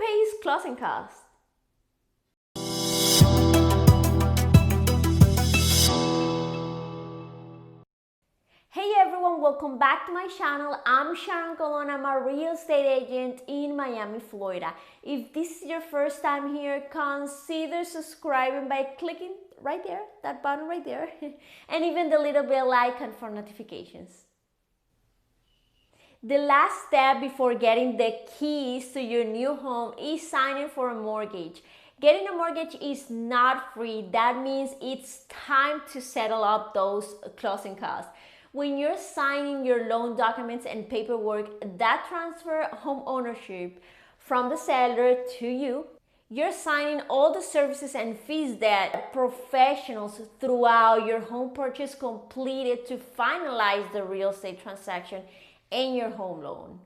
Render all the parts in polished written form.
pays closing costs? Hey everyone, welcome back to my channel. I'm Sharon Colon. I'm a real estate agent in Miami, Florida. If this is your first time here, consider subscribing by clicking right there, that button right there, and even the little bell icon for notifications. The last step before getting the keys to your new home is signing for a mortgage. Getting a mortgage is not free. That means it's time to settle up those closing costs. When you're signing your loan documents and paperwork that transfer home ownership from the seller to you, you're signing all the services and fees that professionals throughout your home purchase completed to finalize the real estate transaction and your home loan.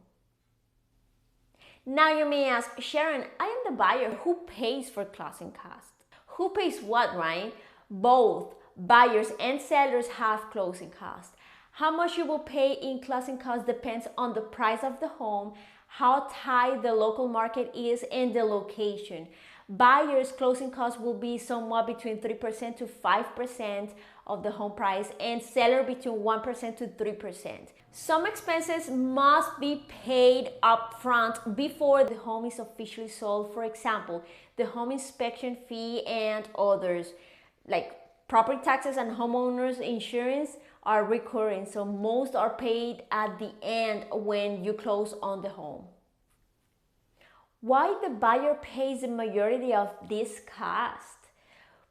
Now you may ask, Sharon, I am the buyer. Who pays for closing costs? Who pays what, right? Both buyers and sellers have closing costs. How much you will pay in closing costs depends on the price of the home, how tight the local market is, and the location. Buyers' closing costs will be somewhat between 3% to 5% of the home price, and seller between 1% to 3%. Some expenses must be paid upfront before the home is officially sold. For example, the home inspection fee and others, like property taxes and homeowners insurance, are recurring, so most are paid at the end when you close on the home. Why the buyer pays the majority of this cost?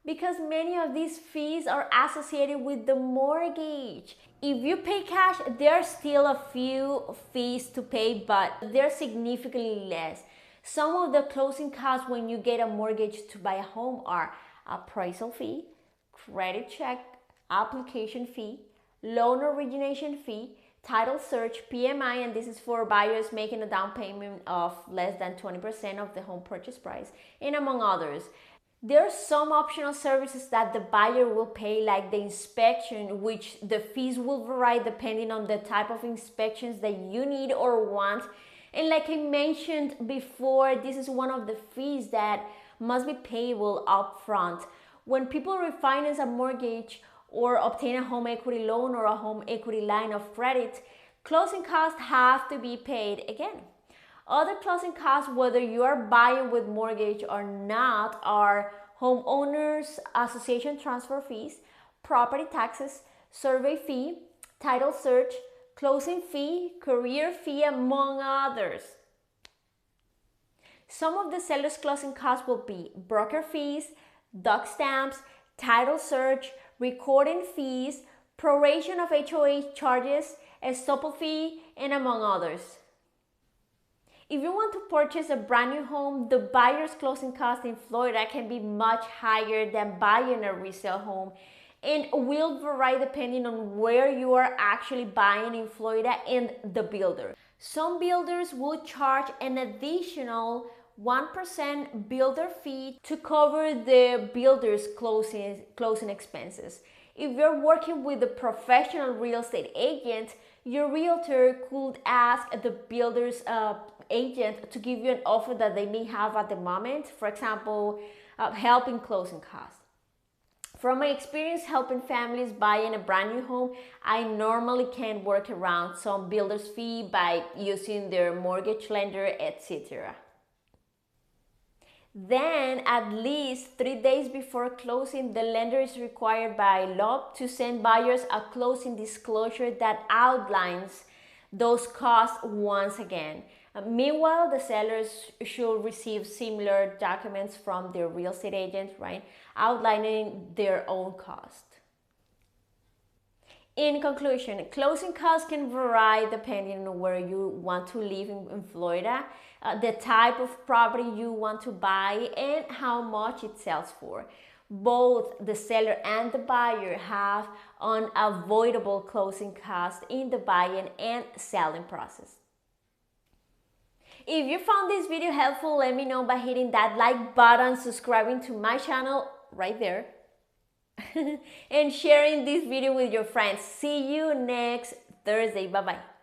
Because many of these fees are associated with the mortgage. If you pay cash, there are still a few fees to pay, but they're significantly less. Some of the closing costs when you get a mortgage to buy a home are appraisal fee, credit check, application fee, loan origination fee, title search, PMI, and this is for buyers making a down payment of less than 20% of the home purchase price, and among others. There are some optional services that the buyer will pay, like the inspection, which the fees will vary depending on the type of inspections that you need or want. And like I mentioned before, this is one of the fees that must be payable upfront. When people refinance a mortgage or obtain a home equity loan or a home equity line of credit, closing costs have to be paid again. Other closing costs, whether you are buying with mortgage or not, are homeowners association transfer fees, property taxes, survey fee, title search, closing fee, courier fee, among others. Some of the seller's closing costs will be broker fees, doc stamps, title search, recording fees, proration of HOA charges, estoppel fee, and among others. If you want to purchase a brand new home, the buyer's closing cost in Florida can be much higher than buying a resale home and will vary depending on where you are actually buying in Florida and the builder. Some builders will charge an additional 1% builder fee to cover the builder's closing expenses. If you're working with a professional real estate agent, your realtor could ask the builder's agent to give you an offer that they may have at the moment, for example, help in closing costs. From my experience helping families buying a brand new home, I normally can work around some builder's fee by using their mortgage lender, etc. Then, at least 3 days before closing, the lender is required by law to send buyers a closing disclosure that outlines those costs once again. Meanwhile, the sellers should receive similar documents from their real estate agent, right, outlining their own cost. In conclusion, closing costs can vary depending on where you want to live in Florida, the type of property you want to buy, and how much it sells for. Both the seller and the buyer have unavoidable closing costs in the buying and selling process. If you found this video helpful, let me know by hitting that like button, subscribing to my channel right there, and sharing this video with your friends. See you next Thursday. Bye-bye.